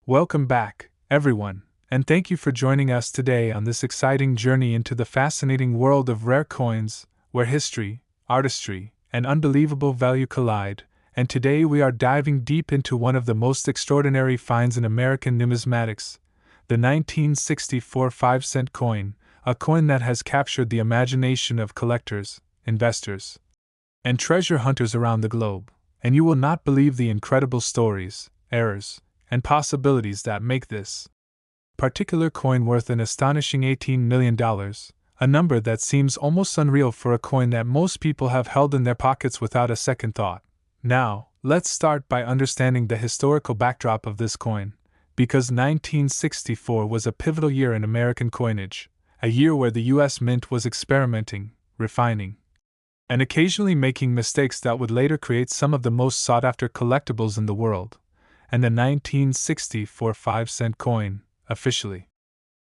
Welcome back, everyone, and thank you for joining us today on this exciting journey into the fascinating world of rare coins, where history, artistry, and unbelievable value collide. And today we are diving deep into one of the most extraordinary finds in American numismatics, the 1964 5-cent coin, a coin that has captured the imagination of collectors, investors, and treasure hunters around the globe. And you will not believe the incredible stories, errors, and possibilities that make this particular coin worth an astonishing $18 million, a number that seems almost unreal for a coin that most people have held in their pockets without a second thought. Now, let's start by understanding the historical backdrop of this coin, because 1964 was a pivotal year in American coinage, a year where the U.S. Mint was experimenting, refining, and occasionally making mistakes that would later create some of the most sought-after collectibles in the world. And the 1964 5-cent coin, officially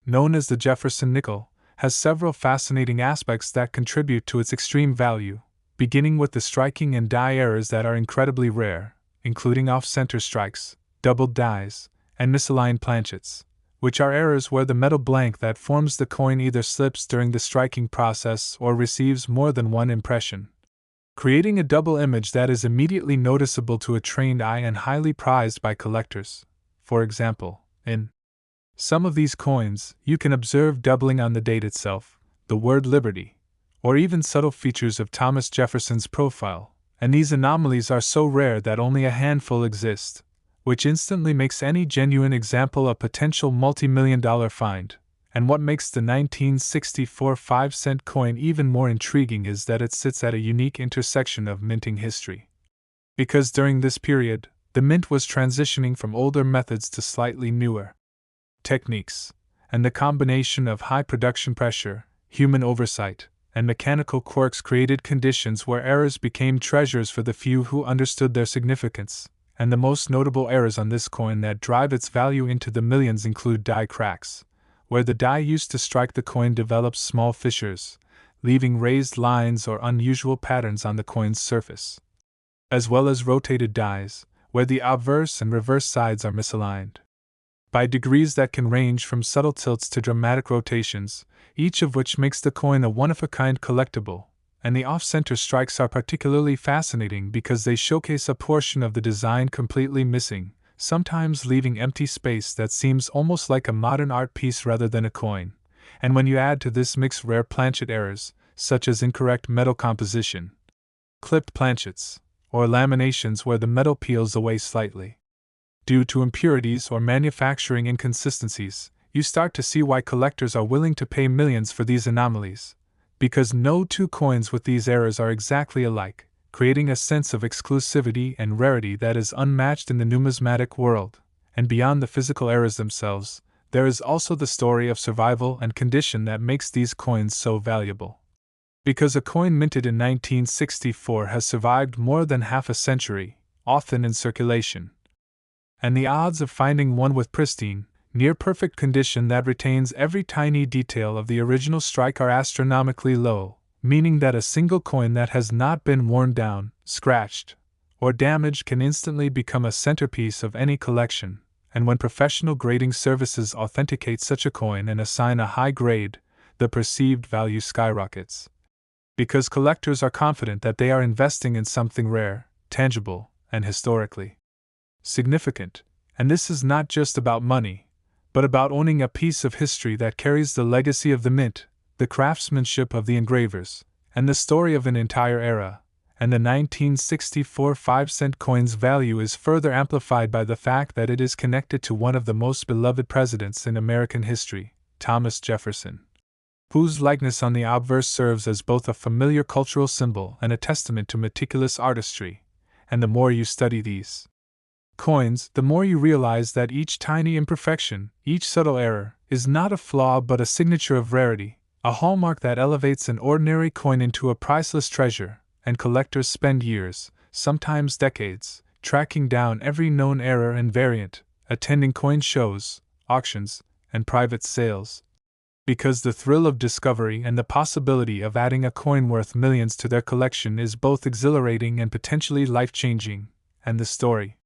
known as the Jefferson nickel, has several fascinating aspects that contribute to its extreme value, beginning with the striking and die errors that are incredibly rare, including off-center strikes, doubled dies, and misaligned planchets, which are errors where the metal blank that forms the coin either slips during the striking process or receives more than one impression, creating a double image that is immediately noticeable to a trained eye and highly prized by collectors. For example, in some of these coins, you can observe doubling on the date itself, the word Liberty, or even subtle features of Thomas Jefferson's profile, and these anomalies are so rare that only a handful exist, which instantly makes any genuine example a potential multi-million-dollar find. And what makes the 1964 5-cent coin even more intriguing is that it sits at a unique intersection of minting history. Because during this period, the mint was transitioning from older methods to slightly newer techniques, and the combination of high production pressure, human oversight, and mechanical quirks created conditions where errors became treasures for the few who understood their significance. And the most notable errors on this coin that drive its value into the millions include die cracks, where the die used to strike the coin develops small fissures, leaving raised lines or unusual patterns on the coin's surface, as well as rotated dies, where the obverse and reverse sides are misaligned by degrees that can range from subtle tilts to dramatic rotations, each of which makes the coin a one-of-a-kind collectible. And the off-center strikes are particularly fascinating because they showcase a portion of the design completely missing, sometimes leaving empty space that seems almost like a modern art piece rather than a coin. And when you add to this mix rare planchet errors, such as incorrect metal composition, clipped planchets, or laminations where the metal peels away slightly due to impurities or manufacturing inconsistencies, you start to see why collectors are willing to pay millions for these anomalies. Because no two coins with these errors are exactly alike, creating a sense of exclusivity and rarity that is unmatched in the numismatic world. And beyond the physical errors themselves, there is also the story of survival and condition that makes these coins so valuable. Because a coin minted in 1964 has survived more than half a century, often in circulation, and the odds of finding one with pristine, near-perfect condition that retains every tiny detail of the original strike are astronomically low, meaning that a single coin that has not been worn down, scratched, or damaged can instantly become a centerpiece of any collection. And when professional grading services authenticate such a coin and assign a high grade, the perceived value skyrockets. Because collectors are confident that they are investing in something rare, tangible, and historically significant. And this is not just about money, but about owning a piece of history that carries the legacy of the mint, the craftsmanship of the engravers, and the story of an entire era. And the 1964 5-cent coin's value is further amplified by the fact that it is connected to one of the most beloved presidents in American history, Thomas Jefferson, whose likeness on the obverse serves as both a familiar cultural symbol and a testament to meticulous artistry. And the more you study these coins, the more you realize that each tiny imperfection, each subtle error, is not a flaw but a signature of rarity, a hallmark that elevates an ordinary coin into a priceless treasure. And collectors spend years, sometimes decades, tracking down every known error and variant, attending coin shows, auctions, and private sales. Because the thrill of discovery and the possibility of adding a coin worth millions to their collection is both exhilarating and potentially life-changing. And the story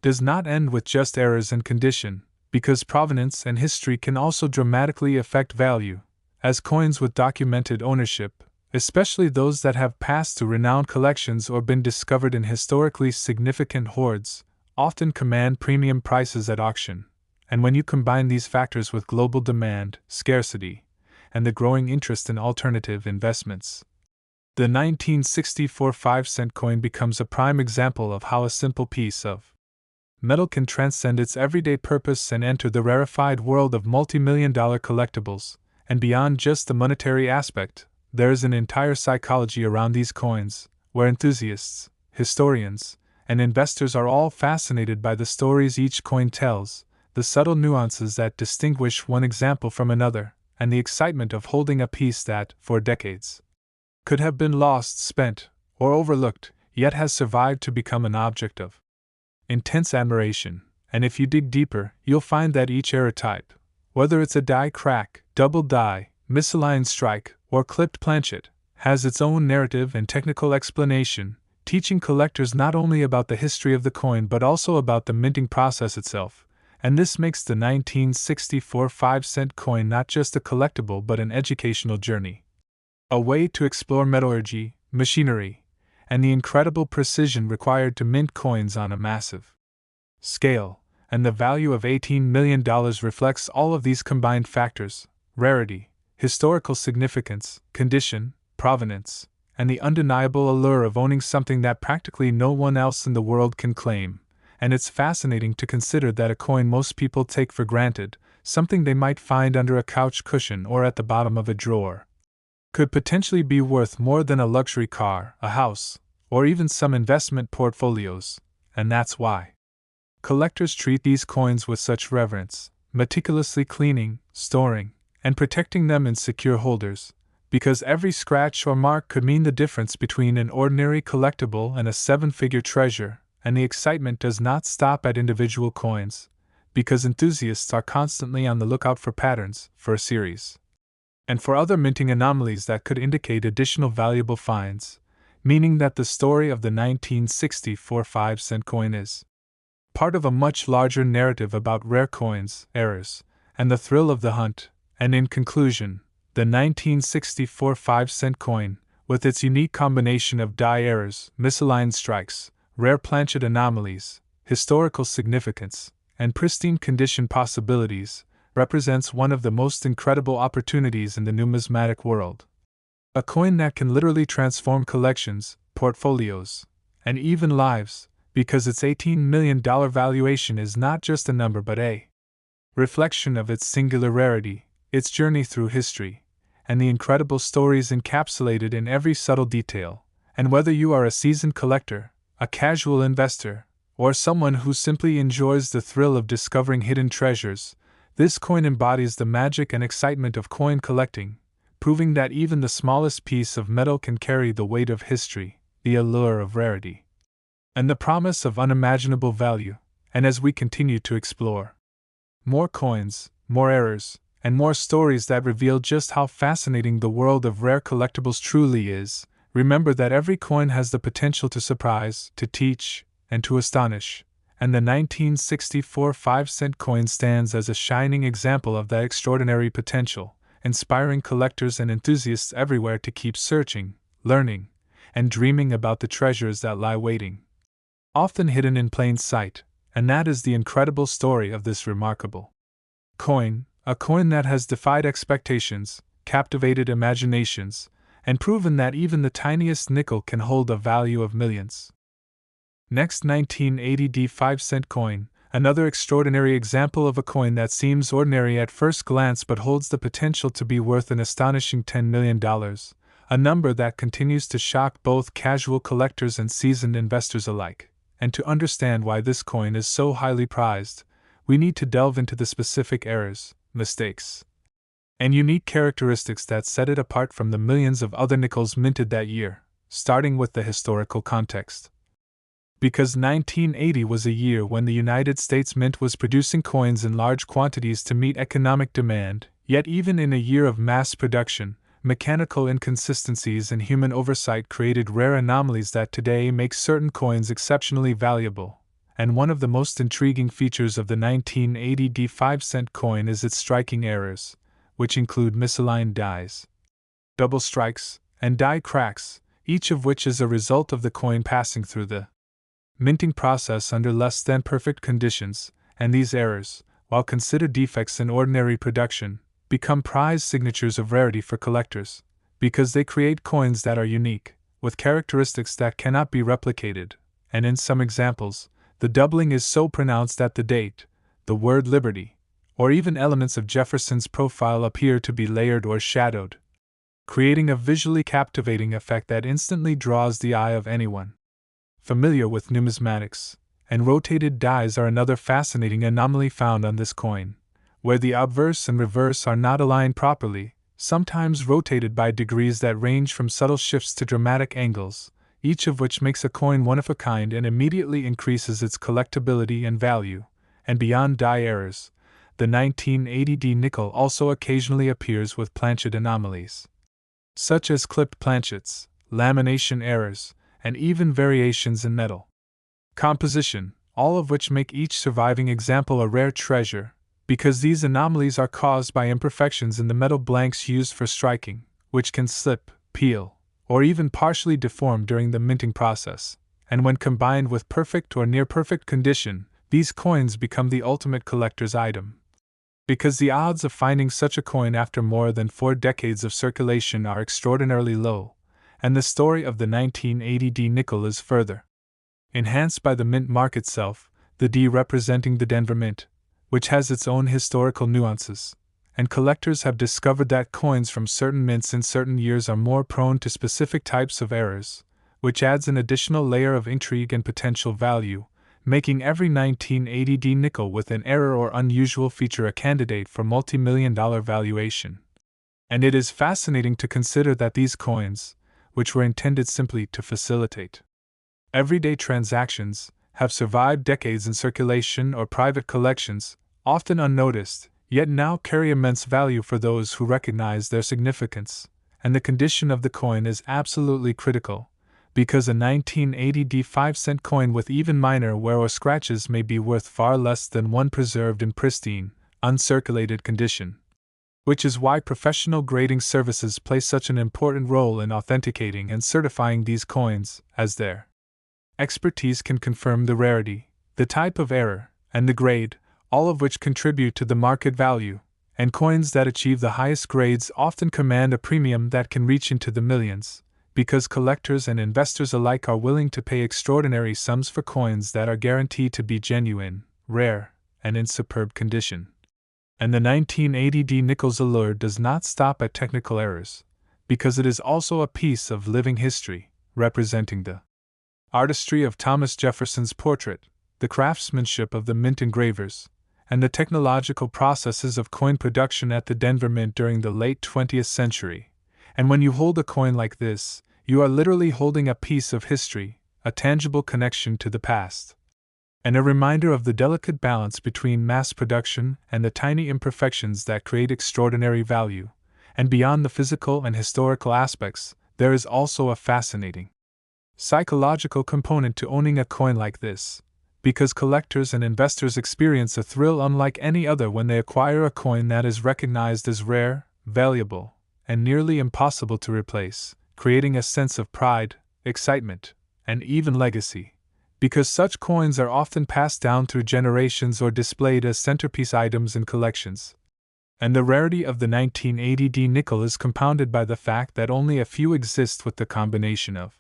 does not end with just errors and condition, because provenance and history can also dramatically affect value, as coins with documented ownership, especially those that have passed through renowned collections or been discovered in historically significant hoards, often command premium prices at auction. And when you combine these factors with global demand, scarcity, and the growing interest in alternative investments, the 1964 5-cent coin becomes a prime example of how a simple piece of metal can transcend its everyday purpose and enter the rarefied world of multi-million-dollar collectibles. And beyond just the monetary aspect, there is an entire psychology around these coins, where enthusiasts, historians, and investors are all fascinated by the stories each coin tells, the subtle nuances that distinguish one example from another, and the excitement of holding a piece that, for decades, could have been lost, spent, or overlooked, yet has survived to become an object of intense admiration. And if you dig deeper, you'll find that each era type, whether it's a die crack, double die, misaligned strike, or clipped planchet, has its own narrative and technical explanation, teaching collectors not only about the history of the coin but also about the minting process itself. And this makes the 1964 5-cent coin not just a collectible but an educational journey. A way to explore metallurgy, machinery, and the incredible precision required to mint coins on a massive scale, and the value of $18 million reflects all of these combined factors: rarity, historical significance, condition, provenance, and the undeniable allure of owning something that practically no one else in the world can claim. And it's fascinating to consider that a coin most people take for granted, something they might find under a couch cushion or at the bottom of a drawer, could potentially be worth more than a luxury car, a house, or even some investment portfolios. And that's why collectors treat these coins with such reverence, meticulously cleaning, storing, and protecting them in secure holders, because every scratch or mark could mean the difference between an ordinary collectible and a seven-figure treasure. And the excitement does not stop at individual coins, because enthusiasts are constantly on the lookout for patterns, for a series, and for other minting anomalies that could indicate additional valuable finds, meaning that the story of the 1964 5-cent coin is part of a much larger narrative about rare coins, errors, and the thrill of the hunt. And in conclusion, the 1964 5-cent coin, with its unique combination of die errors, misaligned strikes, rare planchet anomalies, historical significance, and pristine condition possibilities, represents one of the most incredible opportunities in the numismatic world. A coin that can literally transform collections, portfolios, and even lives, because its $18 million valuation is not just a number but a reflection of its singular rarity, its journey through history, and the incredible stories encapsulated in every subtle detail. And whether you are a seasoned collector, a casual investor, or someone who simply enjoys the thrill of discovering hidden treasures, this coin embodies the magic and excitement of coin collecting, proving that even the smallest piece of metal can carry the weight of history, the allure of rarity, and the promise of unimaginable value. And as we continue to explore more coins, more errors, and more stories that reveal just how fascinating the world of rare collectibles truly is, remember that every coin has the potential to surprise, to teach, and to astonish, and the 1964 5-cent coin stands as a shining example of that extraordinary potential, inspiring collectors and enthusiasts everywhere to keep searching, learning, and dreaming about the treasures that lie waiting, often hidden in plain sight. And that is the incredible story of this remarkable coin, a coin that has defied expectations, captivated imaginations, and proven that even the tiniest nickel can hold a value of millions. Next, 1980 D 5-cent coin, another extraordinary example of a coin that seems ordinary at first glance but holds the potential to be worth an astonishing $10 million, a number that continues to shock both casual collectors and seasoned investors alike. And to understand why this coin is so highly prized, we need to delve into the specific errors, mistakes, and unique characteristics that set it apart from the millions of other nickels minted that year, starting with the historical context. Because 1980 was a year when the United States Mint was producing coins in large quantities to meet economic demand, yet even in a year of mass production, mechanical inconsistencies and human oversight created rare anomalies that today make certain coins exceptionally valuable. and one of the most intriguing features of the 1980 5-cent coin is its striking errors, which include misaligned dies, double strikes, and die cracks, each of which is a result of the coin passing through the minting process under less than perfect conditions, and these errors, while considered defects in ordinary production, become prized signatures of rarity for collectors, because they create coins that are unique, with characteristics that cannot be replicated, and in some examples, the doubling is so pronounced that the date, the word liberty, or even elements of Jefferson's profile appear to be layered or shadowed, creating a visually captivating effect that instantly draws the eye of anyone familiar with numismatics. And rotated dies are another fascinating anomaly found on this coin, where the obverse and reverse are not aligned properly, sometimes rotated by degrees that range from subtle shifts to dramatic angles, each of which makes a coin one of a kind and immediately increases its collectability and value. And beyond die errors, the 1980 nickel also occasionally appears with planchet anomalies, such as clipped planchets, lamination errors, and even variations in metal composition, all of which make each surviving example a rare treasure, because these anomalies are caused by imperfections in the metal blanks used for striking, which can slip, peel, or even partially deform during the minting process, and when combined with perfect or near-perfect condition, these coins become the ultimate collector's item. Because the odds of finding such a coin after more than 4 decades of circulation are extraordinarily low, and the story of the 1980 nickel is further enhanced by the mint mark itself, the D representing the Denver Mint, which has its own historical nuances, and collectors have discovered that coins from certain mints in certain years are more prone to specific types of errors, which adds an additional layer of intrigue and potential value, making every 1980 nickel with an error or unusual feature a candidate for multi-million-dollar valuation. And it is fascinating to consider that these coins, which were intended simply to facilitate everyday transactions, have survived decades in circulation or private collections, often unnoticed, yet now carry immense value for those who recognize their significance. And the condition of the coin is absolutely critical, because a 1980 5-cent coin with even minor wear or scratches may be worth far less than one preserved in pristine, uncirculated condition. Which is why professional grading services play such an important role in authenticating and certifying these coins, as their expertise can confirm the rarity, the type of error, and the grade, all of which contribute to the market value, and coins that achieve the highest grades often command a premium that can reach into the millions, because collectors and investors alike are willing to pay extraordinary sums for coins that are guaranteed to be genuine, rare, and in superb condition. And the 1980 nickel's allure does not stop at technical errors, because it is also a piece of living history, representing the artistry of Thomas Jefferson's portrait, the craftsmanship of the mint engravers, and the technological processes of coin production at the Denver Mint during the late 20th century. And when you hold a coin like this, you are literally holding a piece of history, a tangible connection to the past, and a reminder of the delicate balance between mass production and the tiny imperfections that create extraordinary value. And beyond the physical and historical aspects, there is also a fascinating psychological component to owning a coin like this, because collectors and investors experience a thrill unlike any other when they acquire a coin that is recognized as rare, valuable, and nearly impossible to replace, creating a sense of pride, excitement, and even legacy, because such coins are often passed down through generations or displayed as centerpiece items in collections. And the rarity of the 1980 nickel is compounded by the fact that only a few exist with the combination of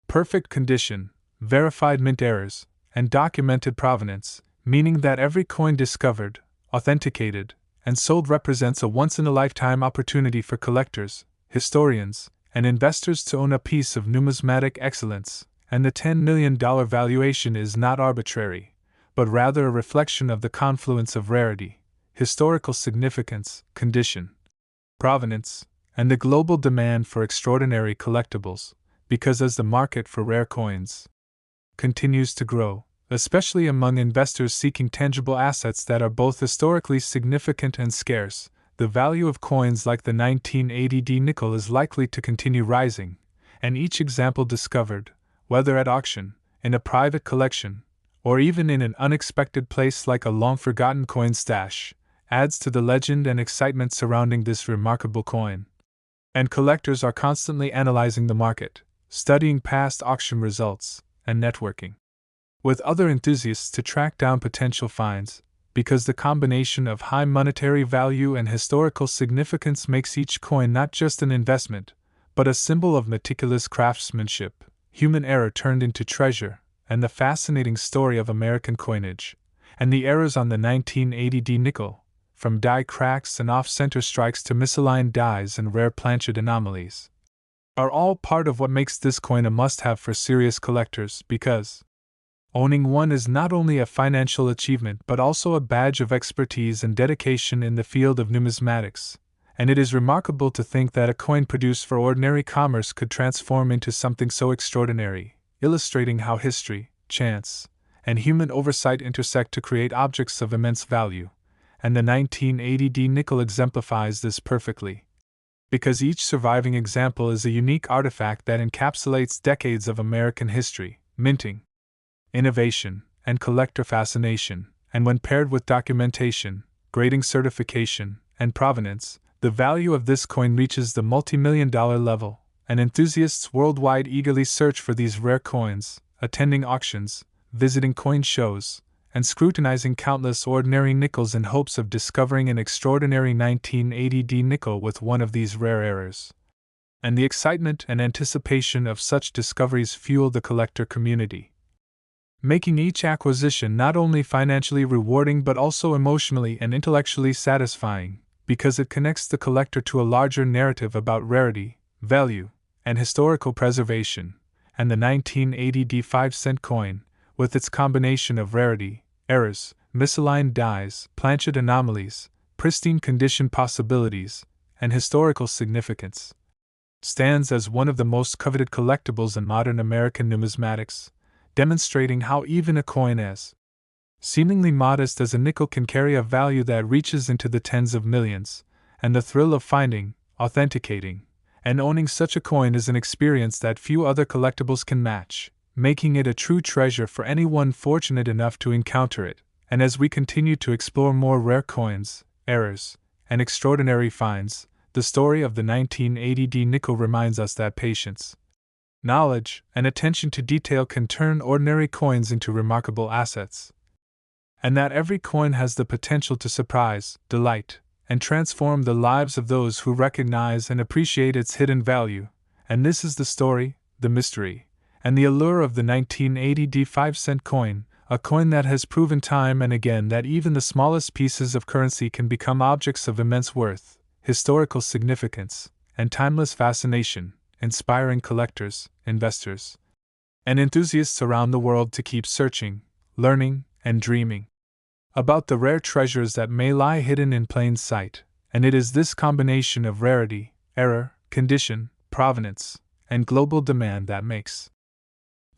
perfect condition, verified mint errors, and documented provenance, meaning that every coin discovered, authenticated, and sold represents a once-in-a-lifetime opportunity for collectors, historians, and investors to own a piece of numismatic excellence. And the $10 million valuation is not arbitrary, but rather a reflection of the confluence of rarity, historical significance, condition, provenance, and the global demand for extraordinary collectibles, because as the market for rare coins continues to grow, especially among investors seeking tangible assets that are both historically significant and scarce, the value of coins like the 1980 nickel is likely to continue rising, and each example discovered, whether at auction, in a private collection, or even in an unexpected place like a long-forgotten coin stash, adds to the legend and excitement surrounding this remarkable coin. And collectors are constantly analyzing the market, studying past auction results, and networking with other enthusiasts to track down potential finds, because the combination of high monetary value and historical significance makes each coin not just an investment, but a symbol of meticulous craftsmanship, human error turned into treasure, and the fascinating story of American coinage, and the errors on the 1980D nickel, from die cracks and off-center strikes to misaligned dies and rare planchet anomalies, are all part of what makes this coin a must-have for serious collectors, because owning one is not only a financial achievement but also a badge of expertise and dedication in the field of numismatics, and it is remarkable to think that a coin produced for ordinary commerce could transform into something so extraordinary, illustrating how history, chance, and human oversight intersect to create objects of immense value, and the 1980D nickel exemplifies this perfectly, because each surviving example is a unique artifact that encapsulates decades of American history, minting, innovation, and collector fascination, and when paired with documentation, grading certification, and provenance, the value of this coin reaches the multi-million-dollar level, and enthusiasts worldwide eagerly search for these rare coins, attending auctions, visiting coin shows, and scrutinizing countless ordinary nickels in hopes of discovering an extraordinary 1980D nickel with one of these rare errors. And the excitement and anticipation of such discoveries fuel the collector community, making each acquisition not only financially rewarding but also emotionally and intellectually satisfying, because it connects the collector to a larger narrative about rarity, value, and historical preservation, and the 1980D 5-cent coin, with its combination of rarity, errors, misaligned dies, planchet anomalies, pristine condition possibilities, and historical significance, stands as one of the most coveted collectibles in modern American numismatics, demonstrating how even a coin as seemingly modest as a nickel can carry a value that reaches into the tens of millions, and the thrill of finding, authenticating, and owning such a coin is an experience that few other collectibles can match, making it a true treasure for anyone fortunate enough to encounter it. And as we continue to explore more rare coins, errors, and extraordinary finds, the story of the 1980D nickel reminds us that patience, knowledge, and attention to detail can turn ordinary coins into remarkable assets, and that every coin has the potential to surprise, delight, and transform the lives of those who recognize and appreciate its hidden value. And this is the story, the mystery, and the allure of the 1980D 5-cent coin, a coin that has proven time and again that even the smallest pieces of currency can become objects of immense worth, historical significance, and timeless fascination, inspiring collectors, investors, and enthusiasts around the world to keep searching, learning, and dreaming about the rare treasures that may lie hidden in plain sight. And it is this combination of rarity, error, condition, provenance, and global demand that makes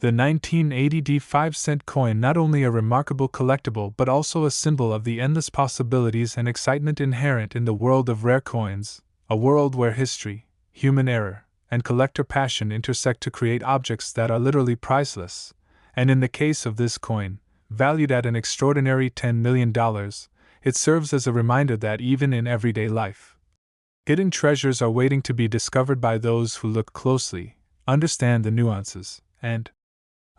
the 1980D 5-cent coin not only a remarkable collectible but also a symbol of the endless possibilities and excitement inherent in the world of rare coins, a world where history, human error, and collector passion intersect to create objects that are literally priceless, and in the case of this coin, valued at an extraordinary $10 million, it serves as a reminder that even in everyday life, hidden treasures are waiting to be discovered by those who look closely, understand the nuances, and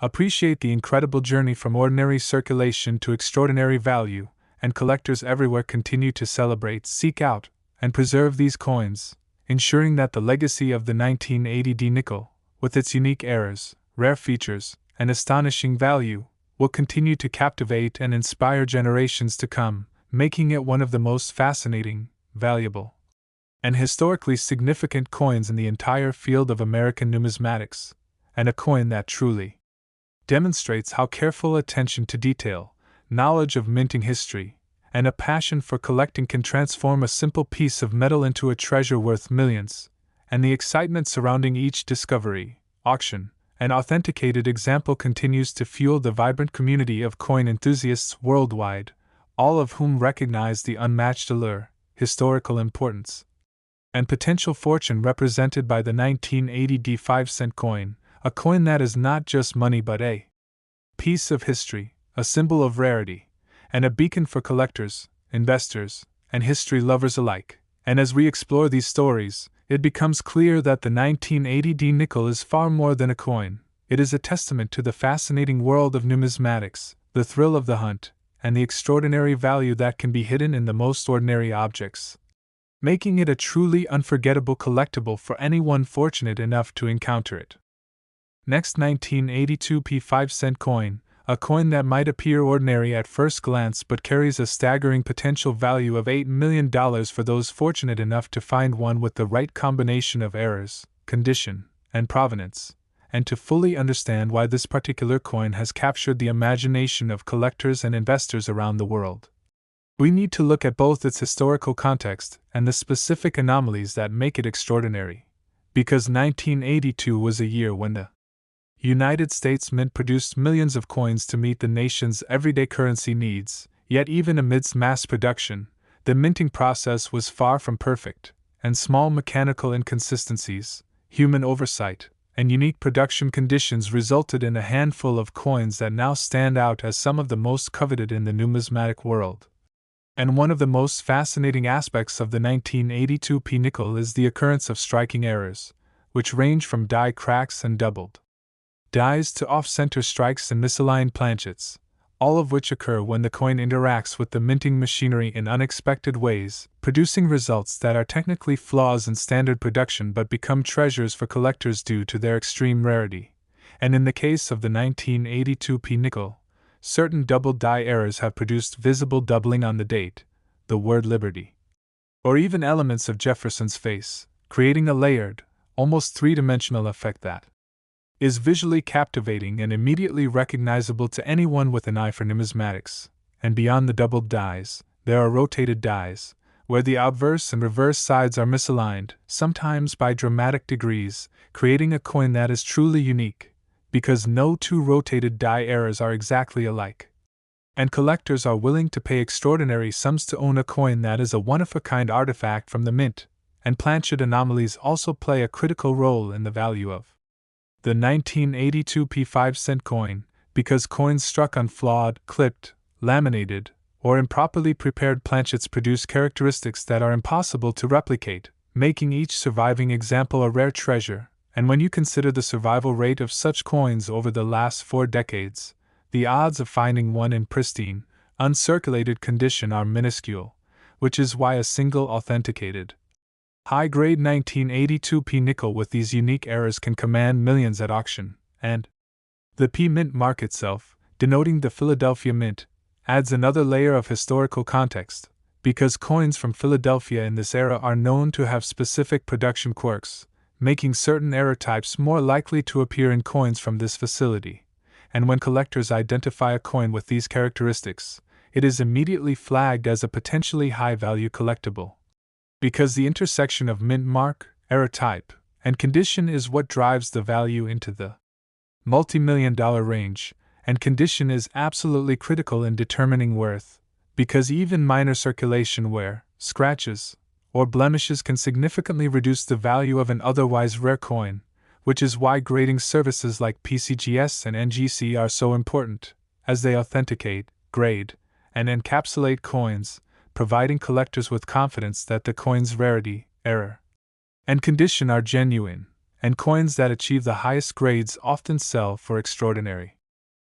appreciate the incredible journey from ordinary circulation to extraordinary value. And collectors everywhere continue to celebrate, seek out, and preserve these coins, ensuring that the legacy of the 1980D nickel, with its unique errors, rare features, and astonishing value, will continue to captivate and inspire generations to come, making it one of the most fascinating, valuable, and historically significant coins in the entire field of American numismatics, and a coin that truly demonstrates how careful attention to detail, knowledge of minting history, and a passion for collecting can transform a simple piece of metal into a treasure worth millions, and the excitement surrounding each discovery, auction, and authenticated example continues to fuel the vibrant community of coin enthusiasts worldwide, all of whom recognize the unmatched allure, historical importance, and potential fortune represented by the 1980D 5-cent coin, a coin that is not just money but a piece of history, a symbol of rarity, and a beacon for collectors, investors, and history lovers alike. And as we explore these stories, it becomes clear that the 1980D nickel is far more than a coin. It is a testament to the fascinating world of numismatics, the thrill of the hunt, and the extraordinary value that can be hidden in the most ordinary objects, making it a truly unforgettable collectible for anyone fortunate enough to encounter it. Next, 1982 P5-cent coin, a coin that might appear ordinary at first glance but carries a staggering potential value of $8 million for those fortunate enough to find one with the right combination of errors, condition, and provenance, and to fully understand why this particular coin has captured the imagination of collectors and investors around the world. We need to look at both its historical context and the specific anomalies that make it extraordinary, because 1982 was a year when the United States Mint produced millions of coins to meet the nation's everyday currency needs, yet even amidst mass production, the minting process was far from perfect, and small mechanical inconsistencies, human oversight, and unique production conditions resulted in a handful of coins that now stand out as some of the most coveted in the numismatic world. And one of the most fascinating aspects of the 1982 P nickel is the occurrence of striking errors, which range from die cracks and doubled dies to off-center strikes and misaligned planchets, all of which occur when the coin interacts with the minting machinery in unexpected ways, producing results that are technically flaws in standard production but become treasures for collectors due to their extreme rarity. And in the case of the 1982 P nickel, certain double die errors have produced visible doubling on the date, the word Liberty, or even elements of Jefferson's face, creating a layered, almost three-dimensional effect that is visually captivating and immediately recognizable to anyone with an eye for numismatics. And beyond the doubled dies, there are rotated dies, where the obverse and reverse sides are misaligned, sometimes by dramatic degrees, creating a coin that is truly unique, because no two rotated die errors are exactly alike. And collectors are willing to pay extraordinary sums to own a coin that is a one-of-a-kind artifact from the mint, and planchet anomalies also play a critical role in the value of the 1982 P5-cent coin, because coins struck on flawed, clipped, laminated, or improperly prepared planchets produce characteristics that are impossible to replicate, making each surviving example a rare treasure. And when you consider the survival rate of such coins over the last 4 decades, the odds of finding one in pristine, uncirculated condition are minuscule, which is why a single authenticated high-grade 1982 P nickel with these unique errors can command millions at auction, and the P Mint mark itself, denoting the Philadelphia Mint, adds another layer of historical context, because coins from Philadelphia in this era are known to have specific production quirks, making certain error types more likely to appear in coins from this facility. And when collectors identify a coin with these characteristics, it is immediately flagged as a potentially high-value collectible. Because the intersection of mint mark, error type, and condition is what drives the value into the multi-million-dollar range, and condition is absolutely critical in determining worth, because even minor circulation wear, scratches, or blemishes can significantly reduce the value of an otherwise rare coin, which is why grading services like PCGS and NGC are so important, as they authenticate, grade, and encapsulate coins, providing collectors with confidence that the coin's rarity, error, and condition are genuine, and coins that achieve the highest grades often sell for extraordinary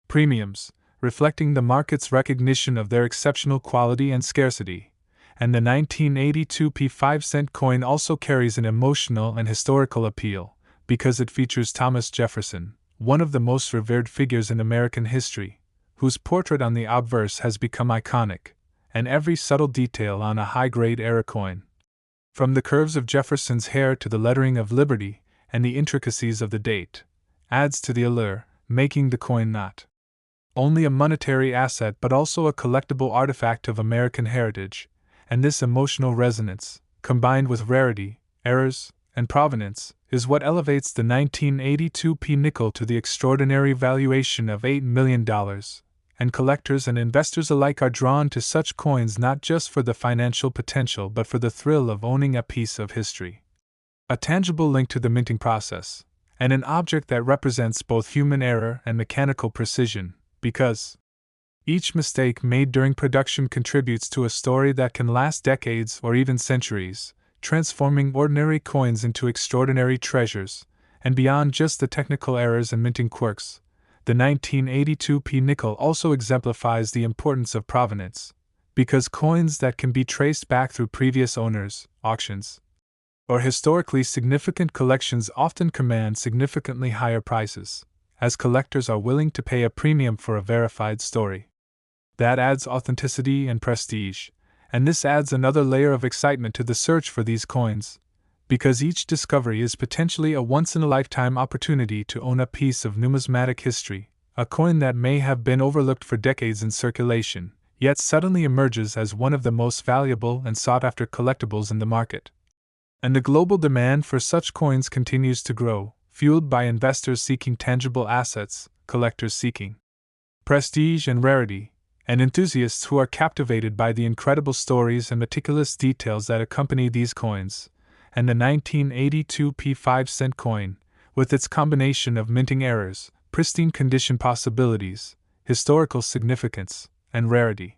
premiums, reflecting the market's recognition of their exceptional quality and scarcity. And the 1982 P5-cent coin also carries an emotional and historical appeal, because it features Thomas Jefferson, one of the most revered figures in American history, whose portrait on the obverse has become iconic, and every subtle detail on a high-grade error coin, from the curves of Jefferson's hair to the lettering of Liberty and the intricacies of the date, adds to the allure, making the coin not only a monetary asset but also a collectible artifact of American heritage. And this emotional resonance, combined with rarity, errors, and provenance, is what elevates the 1982 P nickel to the extraordinary valuation of $8 million. And collectors and investors alike are drawn to such coins not just for the financial potential but for the thrill of owning a piece of history, a tangible link to the minting process, and an object that represents both human error and mechanical precision, because Each mistake made during production contributes to a story that can last decades or even centuries, transforming ordinary coins into extraordinary treasures. And beyond just the technical errors and minting quirks, the 1982p nickel also exemplifies the importance of provenance, because coins that can be traced back through previous owners, auctions, or historically significant collections often command significantly higher prices, as collectors are willing to pay a premium for a verified story. That adds authenticity and prestige, and this adds another layer of excitement to the search for these coins, because each discovery is potentially a once-in-a-lifetime opportunity to own a piece of numismatic history, a coin that may have been overlooked for decades in circulation, yet suddenly emerges as one of the most valuable and sought-after collectibles in the market. And the global demand for such coins continues to grow, fueled by investors seeking tangible assets, collectors seeking prestige and rarity, and enthusiasts who are captivated by the incredible stories and meticulous details that accompany these coins. And the 1982p 5-cent coin, with its combination of minting errors, pristine condition possibilities, historical significance, and rarity,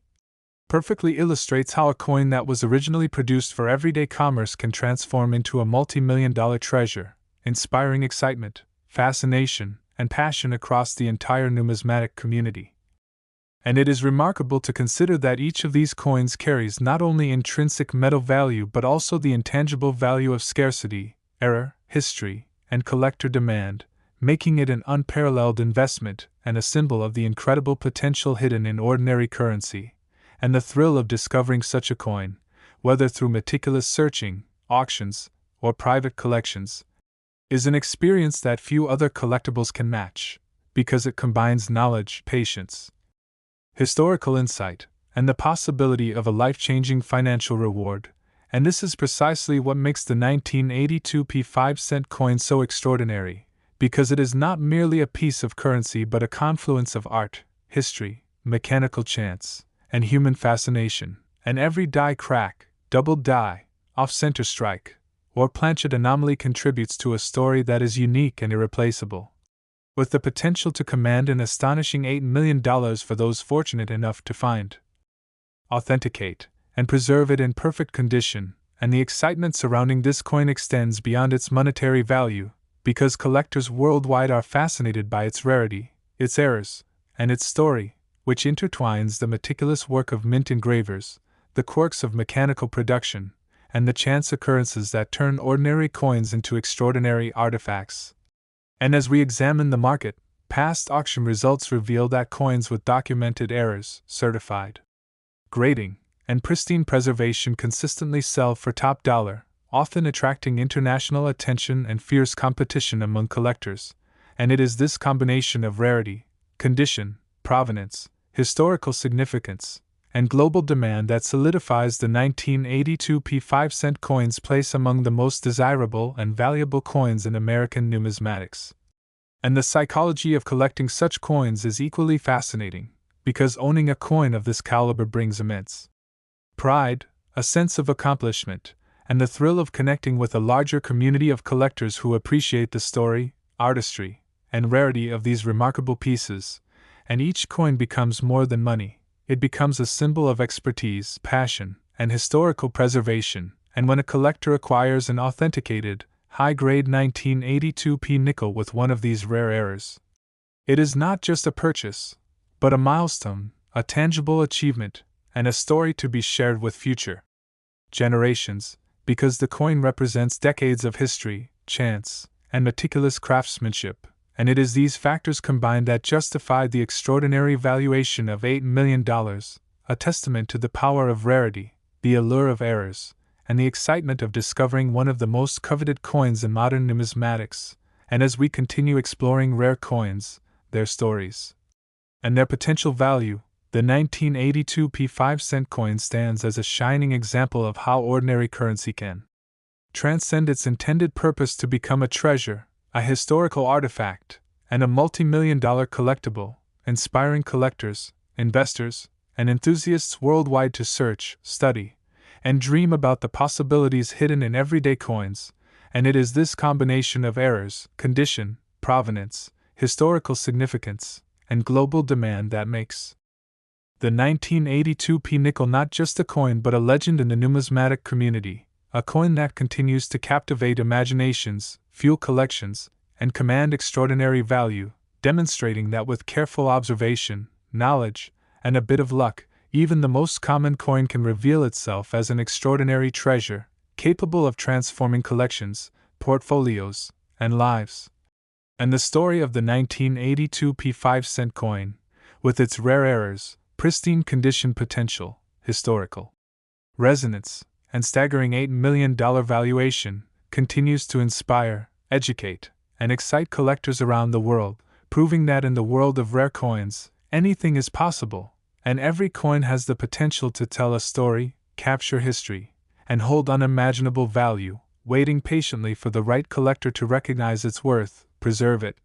perfectly illustrates how a coin that was originally produced for everyday commerce can transform into a multi-million-dollar treasure, inspiring excitement, fascination, and passion across the entire numismatic community. And it is remarkable to consider that each of these coins carries not only intrinsic metal value but also the intangible value of scarcity, error, history, and collector demand, making it an unparalleled investment and a symbol of the incredible potential hidden in ordinary currency. And the thrill of discovering such a coin, whether through meticulous searching, auctions, or private collections, is an experience that few other collectibles can match, because it combines knowledge, patience, historical insight, and the possibility of a life-changing financial reward. And this is precisely what makes the 1982p 5-cent coin so extraordinary, because it is not merely a piece of currency but a confluence of art, history, mechanical chance, and human fascination. And every die crack, double die, off-center strike, or planchet anomaly contributes to a story that is unique and irreplaceable, with the potential to command an astonishing $8 million for those fortunate enough to find, authenticate, and preserve it in perfect condition. And the excitement surrounding this coin extends beyond its monetary value, because collectors worldwide are fascinated by its rarity, its errors, and its story, which intertwines the meticulous work of mint engravers, the quirks of mechanical production, and the chance occurrences that turn ordinary coins into extraordinary artifacts. And as we examine the market, past auction results reveal that coins with documented errors, certified grading, and pristine preservation consistently sell for top dollar, often attracting international attention and fierce competition among collectors. And it is this combination of rarity, condition, provenance, historical significance, and global demand that solidifies the 1982p 5-cent coin's place among the most desirable and valuable coins in American numismatics. And the psychology of collecting such coins is equally fascinating, because owning a coin of this caliber brings immense pride, a sense of accomplishment, and the thrill of connecting with a larger community of collectors who appreciate the story, artistry, and rarity of these remarkable pieces. And each coin becomes more than money. It becomes a symbol of expertise, passion, and historical preservation. And when a collector acquires an authenticated, high-grade 1982p nickel with one of these rare errors, it is not just a purchase, but a milestone, a tangible achievement, and a story to be shared with future generations, because the coin represents decades of history, chance, and meticulous craftsmanship. And it is these factors combined that justify the extraordinary valuation of $8 million, a testament to the power of rarity, the allure of errors, and the excitement of discovering one of the most coveted coins in modern numismatics. And as we continue exploring rare coins, their stories, and their potential value, the 1982p 5-cent coin stands as a shining example of how ordinary currency can transcend its intended purpose to become a treasure, a historical artifact, and a multi-million-dollar collectible, inspiring collectors, investors, and enthusiasts worldwide to search, study, and dream about the possibilities hidden in everyday coins. And it is this combination of errors, condition, provenance, historical significance, and global demand that makes The 1982 P nickel, not just a coin but a legend in the numismatic community, a coin that continues to captivate imaginations, fuel collections, and command extraordinary value, demonstrating that with careful observation, knowledge, and a bit of luck, even the most common coin can reveal itself as an extraordinary treasure, capable of transforming collections, portfolios, and lives. And the story of the 1982 P 5-cent coin, with its rare errors, pristine condition potential, historical resonance, and staggering $8 million valuation, continues to inspire, educate, and excite collectors around the world, proving that in the world of rare coins, anything is possible, and every coin has the potential to tell a story, capture history, and hold unimaginable value, waiting patiently for the right collector to recognize its worth, preserve it,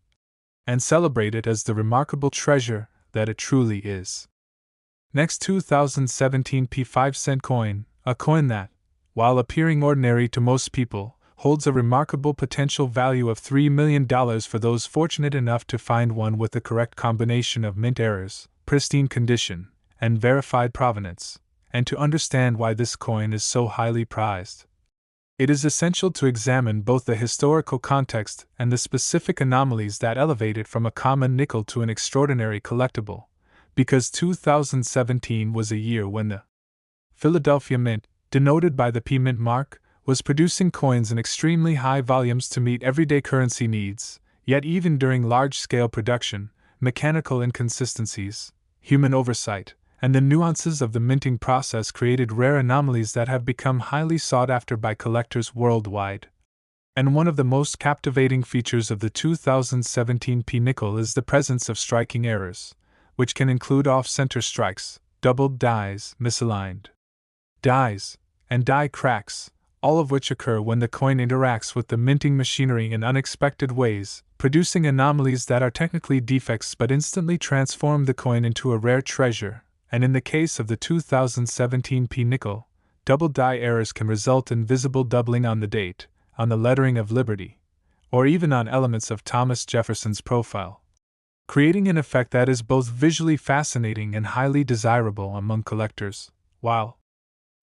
and celebrate it as the remarkable treasure that it truly is. Next, 2017 P 5-cent coin, a coin that, while appearing ordinary to most people, holds a remarkable potential value of $3 million for those fortunate enough to find one with the correct combination of mint errors, pristine condition, and verified provenance, and to understand why this coin is so highly prized. It is essential to examine both the historical context and the specific anomalies that elevate it from a common nickel to an extraordinary collectible, because 2017 was a year when the Philadelphia Mint, denoted by the P Mint mark, was producing coins in extremely high volumes to meet everyday currency needs, yet even during large-scale production, mechanical inconsistencies, human oversight, and the nuances of the minting process created rare anomalies that have become highly sought after by collectors worldwide. And one of the most captivating features of the 2017 P nickel is the presence of striking errors, which can include off-center strikes, doubled dies, misaligned dies, and die cracks, all of which occur when the coin interacts with the minting machinery in unexpected ways, producing anomalies that are technically defects but instantly transform the coin into a rare treasure. And in the case of the 2017 P nickel, double die errors can result in visible doubling on the date, on the lettering of Liberty, or even on elements of Thomas Jefferson's profile, creating an effect that is both visually fascinating and highly desirable among collectors, while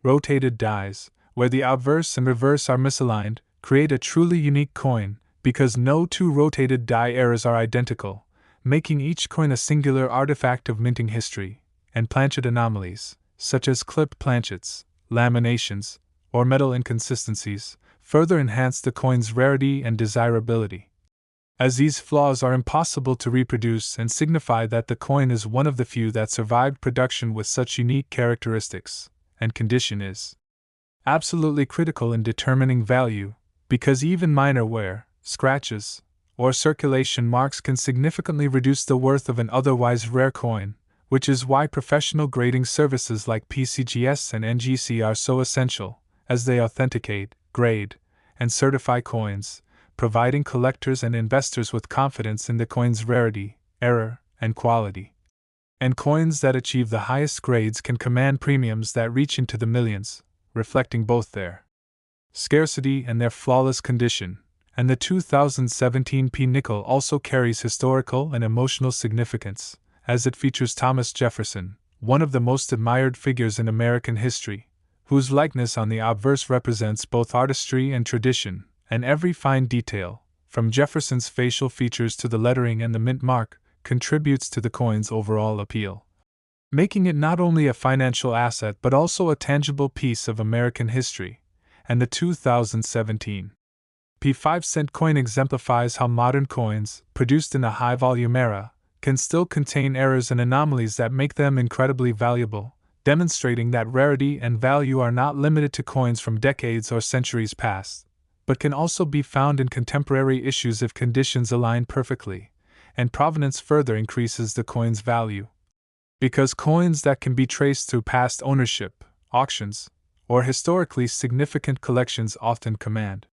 rotated dies, where the obverse and reverse are misaligned, create a truly unique coin, because no two rotated die errors are identical, making each coin a singular artifact of minting history. And planchet anomalies, such as clipped planchets, laminations, or metal inconsistencies, further enhance the coin's rarity and desirability. As these flaws are impossible to reproduce and signify that the coin is one of the few that survived production with such unique characteristics, and condition is absolutely critical in determining value, because even minor wear, scratches, or circulation marks can significantly reduce the worth of an otherwise rare coin, which is why professional grading services like PCGS and NGC are so essential, as they authenticate, grade, and certify coins, providing collectors and investors with confidence in the coin's rarity, error, and quality. And coins that achieve the highest grades can command premiums that reach into the millions, reflecting both their scarcity and their flawless condition. And the 2017 P nickel also carries historical and emotional significance, as it features Thomas Jefferson, one of the most admired figures in American history, whose likeness on the obverse represents both artistry and tradition, and every fine detail, from Jefferson's facial features to the lettering and the mint mark, contributes to the coin's overall appeal, making it not only a financial asset but also a tangible piece of American history. And the 2017 P 5-cent coin exemplifies how modern coins, produced in a high-volume era, can still contain errors and anomalies that make them incredibly valuable, demonstrating that rarity and value are not limited to coins from decades or centuries past, but can also be found in contemporary issues if conditions align perfectly, and provenance further increases the coin's value. Because coins that can be traced through past ownership, auctions, or historically significant collections often command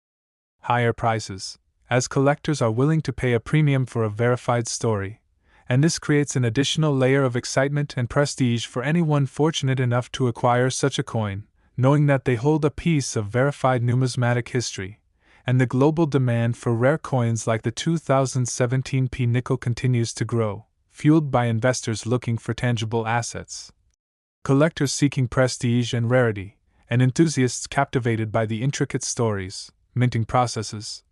higher prices, as collectors are willing to pay a premium for a verified story, and this creates an additional layer of excitement and prestige for anyone fortunate enough to acquire such a coin, knowing that they hold a piece of verified numismatic history. And the global demand for rare coins like the 2017 P nickel continues to grow, fueled by investors looking for tangible assets, collectors seeking prestige and rarity, and enthusiasts captivated by the intricate stories, minting processes,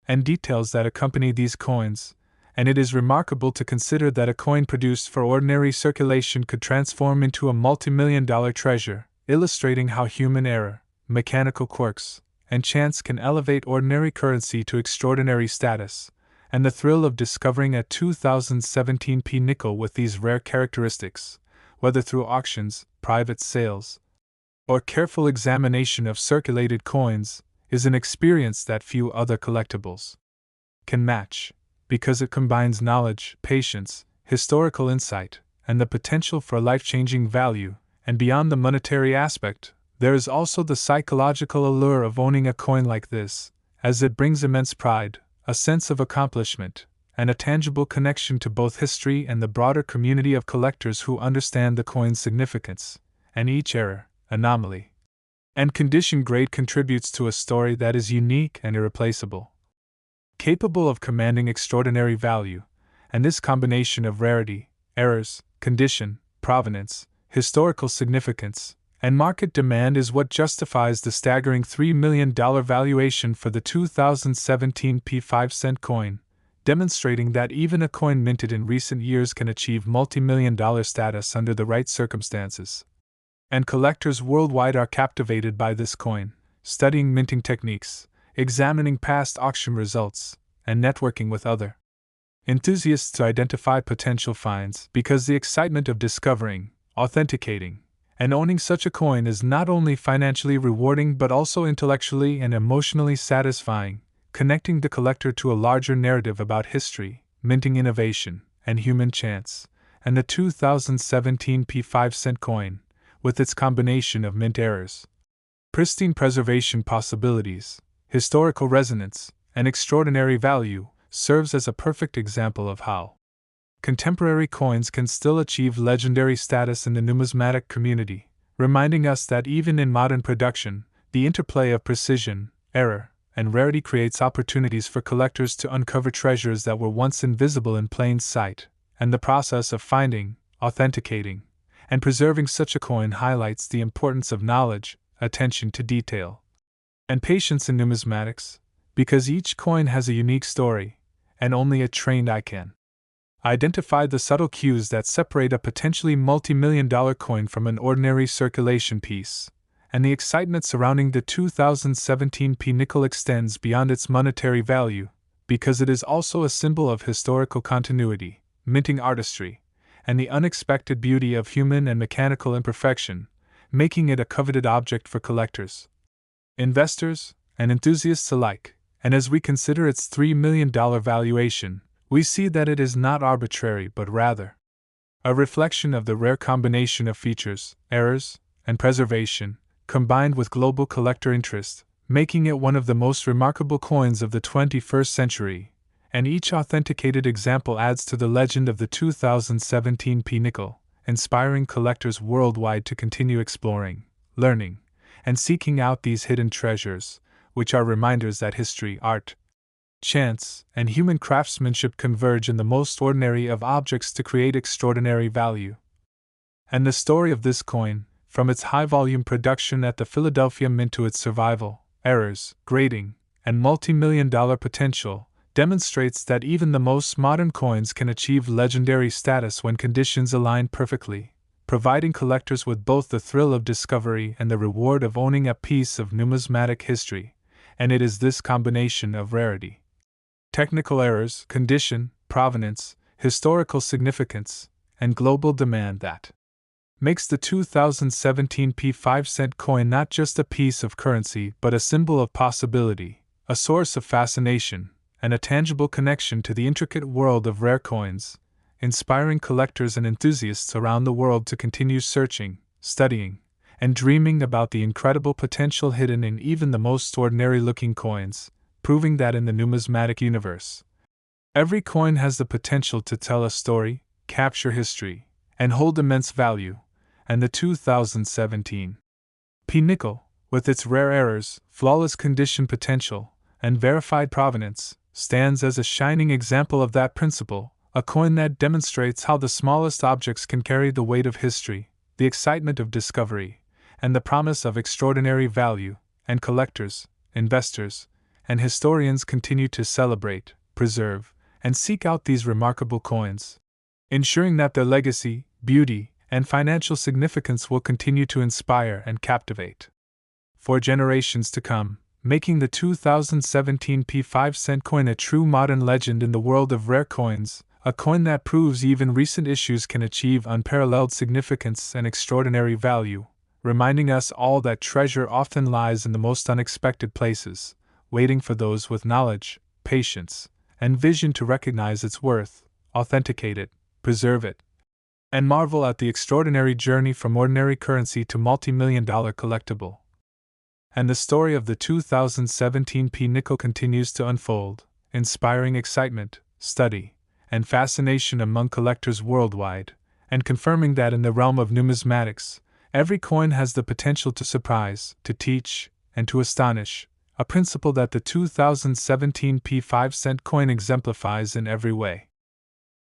and details that accompany these coins. And it is remarkable to consider that a coin produced for ordinary circulation could transform into a multi-million-dollar treasure, illustrating how human error, mechanical quirks, and chance can elevate ordinary currency to extraordinary status, and the thrill of discovering a 2017 P nickel with these rare characteristics, whether through auctions, private sales, or careful examination of circulated coins, is an experience that few other collectibles can match, because it combines knowledge, patience, historical insight, and the potential for life-changing value. And beyond the monetary aspect, there is also the psychological allure of owning a coin like this, as it brings immense pride, a sense of accomplishment, and a tangible connection to both history and the broader community of collectors who understand the coin's significance, and each error, anomaly, and condition grade contributes to a story that is unique and irreplaceable, capable of commanding extraordinary value. And this combination of rarity, errors, condition, provenance, historical significance, and market demand is what justifies the staggering $3 million valuation for the 2017 P5-cent coin, demonstrating that even a coin minted in recent years can achieve multi-million-dollar status under the right circumstances. And collectors worldwide are captivated by this coin, studying minting techniques, examining past auction results, and networking with other enthusiasts to identify potential finds, because the excitement of discovering, authenticating, and owning such a coin is not only financially rewarding but also intellectually and emotionally satisfying, connecting the collector to a larger narrative about history, minting innovation, and human chance. And the 2017 P5-cent coin, with its combination of mint errors, pristine preservation possibilities, historical resonance, and extraordinary value, serves as a perfect example of how contemporary coins can still achieve legendary status in the numismatic community, reminding us that even in modern production, the interplay of precision, error, and rarity creates opportunities for collectors to uncover treasures that were once invisible in plain sight, and the process of finding, authenticating, and preserving such a coin highlights the importance of knowledge, attention to detail, and patience in numismatics, because each coin has a unique story, and only a trained eye can identify the subtle cues that separate a potentially multi-million-dollar coin from an ordinary circulation piece. And the excitement surrounding the 2017 P nickel extends beyond its monetary value, because it is also a symbol of historical continuity, minting artistry, and the unexpected beauty of human and mechanical imperfection, making it a coveted object for collectors, investors, and enthusiasts alike. And as we consider its $3 million valuation, we see that it is not arbitrary but rather a reflection of the rare combination of features, errors, and preservation, combined with global collector interest, making it one of the most remarkable coins of the 21st century. And each authenticated example adds to the legend of the 2017 P nickel, inspiring collectors worldwide to continue exploring, learning, and seeking out these hidden treasures, which are reminders that history, art, chance, and human craftsmanship converge in the most ordinary of objects to create extraordinary value. And the story of this coin, from its high-volume production at the Philadelphia Mint to its survival, errors, grading, and multi-million-dollar potential, demonstrates that even the most modern coins can achieve legendary status when conditions align perfectly, providing collectors with both the thrill of discovery and the reward of owning a piece of numismatic history. And it is this combination of rarity, technical errors, condition, provenance, historical significance, and global demand that makes the 2017 P5-cent coin not just a piece of currency but a symbol of possibility, a source of fascination, and a tangible connection to the intricate world of rare coins, inspiring collectors and enthusiasts around the world to continue searching, studying, and dreaming about the incredible potential hidden in even the most ordinary-looking coins, proving that in the numismatic universe, every coin has the potential to tell a story, capture history, and hold immense value. And the 2017 P nickel, with its rare errors, flawless condition potential, and verified provenance, stands as a shining example of that principle, a coin that demonstrates how the smallest objects can carry the weight of history, the excitement of discovery, and the promise of extraordinary value, and collectors, investors, and historians continue to celebrate, preserve, and seek out these remarkable coins, ensuring that their legacy, beauty, and financial significance will continue to inspire and captivate for generations to come, making the 2017 P5 coin a true modern legend in the world of rare coins, a coin that proves even recent issues can achieve unparalleled significance and extraordinary value, reminding us all that treasure often lies in the most unexpected places, waiting for those with knowledge, patience, and vision to recognize its worth, authenticate it, preserve it, and marvel at the extraordinary journey from ordinary currency to multi-million-dollar collectible. And the story of the 2017 P nickel continues to unfold, inspiring excitement, study, and fascination among collectors worldwide, and confirming that in the realm of numismatics, every coin has the potential to surprise, to teach, and to astonish, a principle that the 2017 P5 coin exemplifies in every way.